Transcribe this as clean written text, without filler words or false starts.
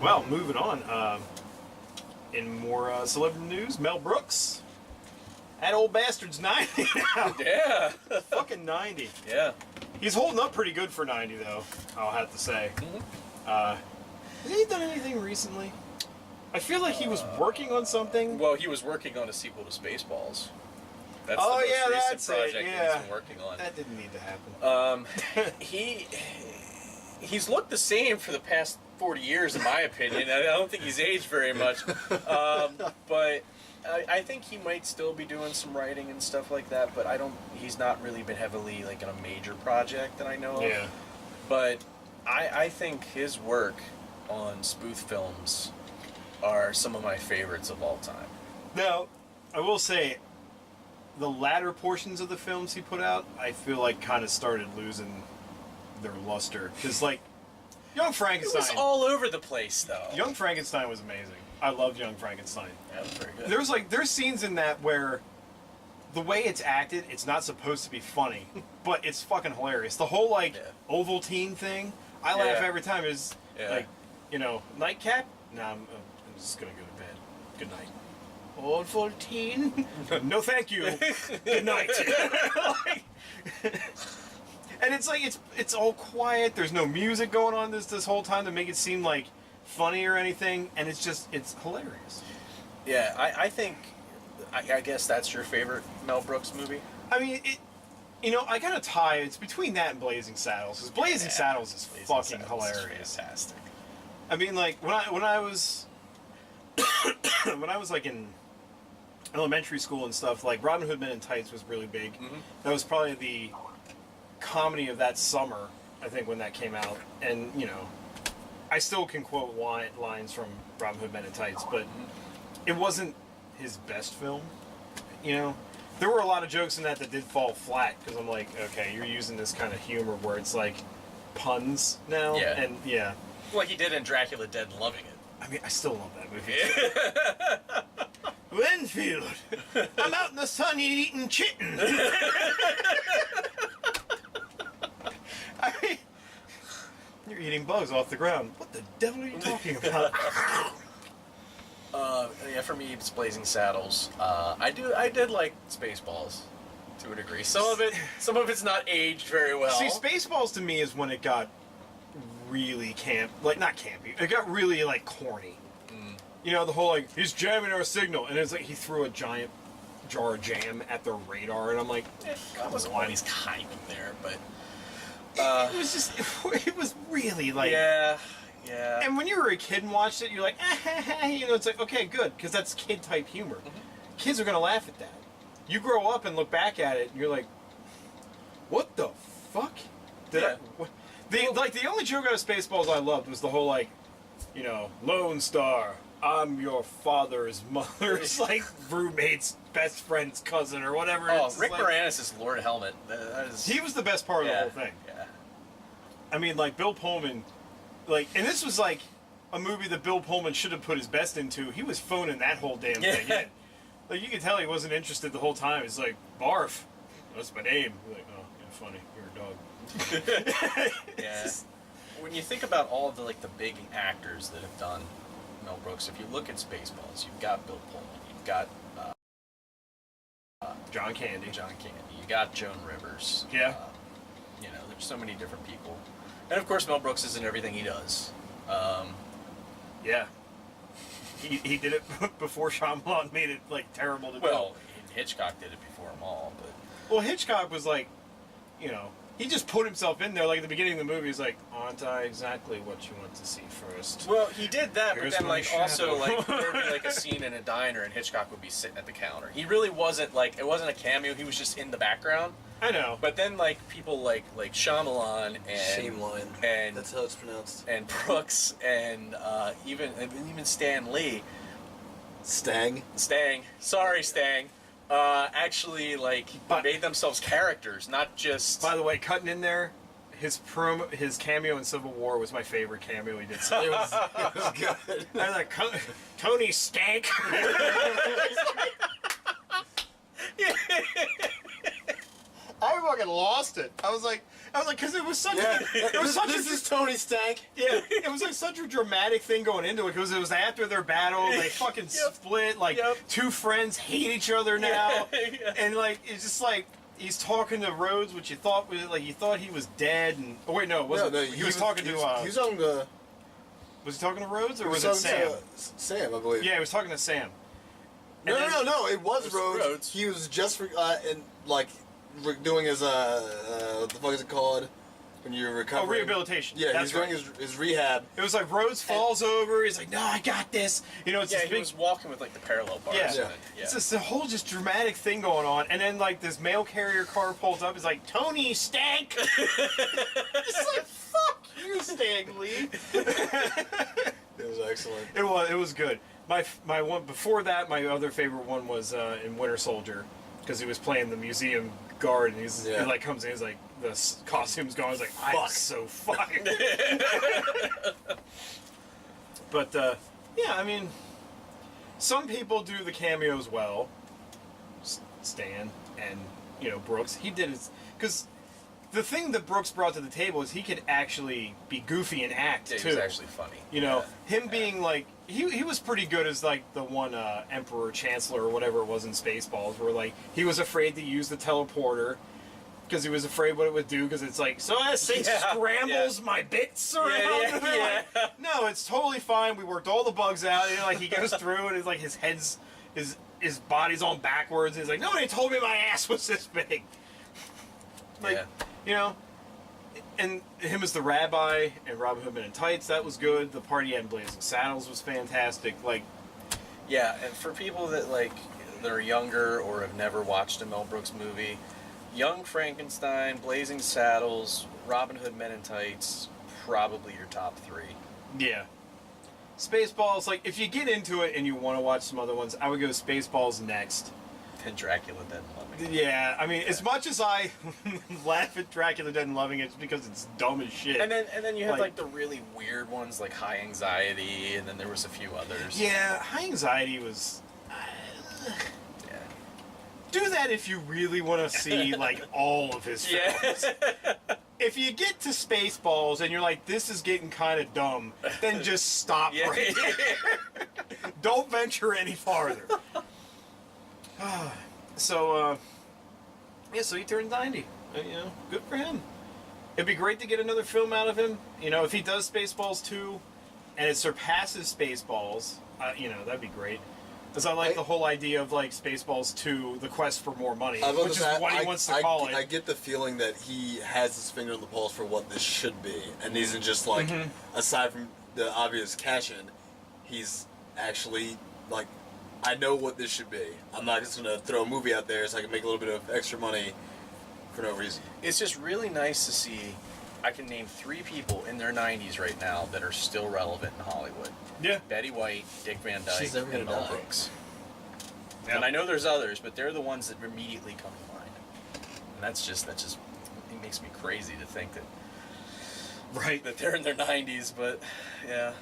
Well, moving on. In more celebrity news, Mel Brooks. That old bastard's 90 now. Yeah. Fucking 90. Yeah. He's holding up pretty good for 90, though, I'll have to say. Has he done anything recently? I feel like he was working on something. Well, he was working on a sequel to Spaceballs. That's Oh, the most yeah, recent that's it, project yeah. that he's been working on. That didn't need to happen. He's looked the same for the past 40 years, in my opinion. I don't think he's aged very much. But I think he might still be doing some writing and stuff like that, but he's not really been heavily like in a major project that I know of. Yeah. But I think his work on spoof films are some of my favorites of all time. Now, I will say, the latter portions of the films he put out, I feel like kind of started losing their luster. Because, like, Young Frankenstein... It was all over the place, though. Young Frankenstein was amazing. I loved Young Frankenstein. That was very good. There's scenes in that where the way it's acted, it's not supposed to be funny, but it's fucking hilarious. The whole, like, Ovaltine thing, I laugh every time. Is like, you know, nightcap? No, I'm just gonna go to bed. Good night. Ovaltine? No, thank you. Good night. And it's like it's all quiet. There's no music going on this whole time to make it seem like funny or anything, and it's hilarious. Yeah, I think, I guess that's your favorite Mel Brooks movie? I mean, I gotta tie, it's between that and Blazing Saddles, because Blazing Saddles is fucking hilarious. Fantastic. I mean, like, when I was, when I was, like, in elementary school and stuff, like, Robin Hood Men in Tights was really big. Mm-hmm. That was probably the comedy of that summer, I think, when that came out, and, you know, I still can quote lines from Robin Hood Men in Tights, but it wasn't his best film, you know? There were a lot of jokes in that did fall flat, because I'm like, okay, you're using this kind of humor where it's like puns now, and yeah. Like he did in Dracula Dead and Loving It. I mean, I still love that movie. Winfield, I'm out in the sun eating chitin. I mean, you're eating bugs off the ground. What the devil are you talking about? Yeah, for me, it's Blazing Saddles. I did like Spaceballs to a degree. Some of it's not aged very well. See, Spaceballs to me is when it got really not campy. It got really like corny. You know, the whole like he's jamming our signal, and it's like he threw a giant jar of jam at the radar, and I'm like, that was always kind of there, but it was just it was really like yeah. And when you were a kid and watched it, you're like, you know, it's like, okay, good, because that's kid type humor. Kids are gonna laugh at that. You grow up and look back at it, and you're like, what the fuck? The only joke out of Spaceballs I loved was the whole like, you know, Lone Star, I'm your father's mother's like roommate's best friend's cousin or whatever. Oh, Rick Moranis is Lord Helmet. He was the best part of the whole thing. Yeah. I mean, like Bill Pullman. Like, and this was like a movie that Bill Pullman should have put his best into. He was phoning that whole damn thing in. Like, you could tell he wasn't interested the whole time. He's like, Barf, that's my name. You're like, oh, yeah, funny, you're a dog. Yeah. When you think about all of the the big actors that have done Mel Brooks, if you look at Spaceballs, you've got Bill Pullman, you've got John Candy, you got Joan Rivers. Yeah. You know, there's so many different people. And of course, Mel Brooks is in everything he does. Yeah. He did it before Shyamalan made it like terrible to do. Well, Hitchcock did it before them all, but well, Hitchcock was like, you know, he just put himself in there. Like at the beginning of the movie, he's like, "Aren't I exactly what you want to see first?" Well, he did that, Here's but then my also shadow. there'd be like a scene in a diner, and Hitchcock would be sitting at the counter. He really wasn't like it wasn't a cameo. He was just in the background. I know. But then people like Shyamalan and that's how it's pronounced. And Brooks and even Stan Lee. Stang. Sorry, Stang. Actually made themselves characters, not just. By the way, cutting in there, his cameo in Civil War was my favorite cameo he did. So it was good. I was like, Tony Stank. I fucking lost it. I was like, I was like, because it was such This is Tony Stank. yeah, it was like such a dramatic thing going into it because it was after their battle. They fucking split. Like two friends hate each other now, and like it's just like he's talking to Rhodes, which you thought he was dead. And oh wait, no, it wasn't. He was talking to. He was talking to. Was he talking to Rhodes or was it Sam? Sam, I believe. Yeah, he was talking to Sam. No, it was Rhodes. He was just doing his what the fuck is it called when you're recovering? Oh, rehabilitation. Yeah, that's he's doing his rehab. It was like Rhodes falls over. He's like, "No, I got this." You know, it's this he was walking with like the parallel bars. Yeah. It's just a whole just dramatic thing going on, and then like this mail carrier car pulls up. It's like Tony Stank. It's like fuck you, Stank Lee. It was excellent. It was good. My one before that, my other favorite one was in Winter Soldier, because he was playing the museum guard, and he like comes in, he's like the costume's gone. He's like, I'm so fucked. But yeah, I mean, some people do the cameos well. Stan and Brooks, he did his because. The thing that Brooks brought to the table is he could actually be goofy and act too. He was actually funny. Him being like he was pretty good as like the one Emperor Chancellor or whatever it was in Spaceballs, where like he was afraid to use the teleporter because he was afraid what it would do because it's like it scrambles my bits around. No, it's totally fine. We worked all the bugs out. Like he goes through and it's like his head's his body's on backwards. And he's like, nobody told me my ass was this big. And him as the rabbi and Robin Hood Men in Tights, that was good. The party at Blazing Saddles was fantastic. And for people that that are younger or have never watched a Mel Brooks movie, Young Frankenstein, Blazing Saddles, Robin Hood Men in Tights, probably your top three. Yeah. Spaceballs, if you get into it and you want to watch some other ones, I would go Spaceballs next. And Dracula Dead and Loving It. Yeah, I mean, as much as I laugh at Dracula Dead and Loving It, it's because it's dumb as shit. And then you have the really weird ones like High Anxiety, and then there was a few others. Yeah, High Anxiety was. Do that if you really want to see all of his films. If you get to Spaceballs and you're like, this is getting kind of dumb, then just stop right there. Don't venture any farther. So he turned 90. Good for him. It'd be great to get another film out of him. If he does Spaceballs 2 and it surpasses Spaceballs, that'd be great. Because I like the whole idea of Spaceballs 2, the quest for more money, which is what he wants to call it. I get the feeling that he has his finger on the pulse for what this should be, and these are just aside from the obvious cash-in, he's actually I know what this should be. I'm not just going to throw a movie out there so I can make a little bit of extra money for no reason. It's just really nice to see. I can name 3 people in their 90s right now that are still relevant in Hollywood. Yeah. Betty White, Dick Van Dyke, and Mel Brooks. Yeah. And I know there's others, but they're the ones that immediately come to mind. And that just it makes me crazy to think that they're in their 90s, but yeah.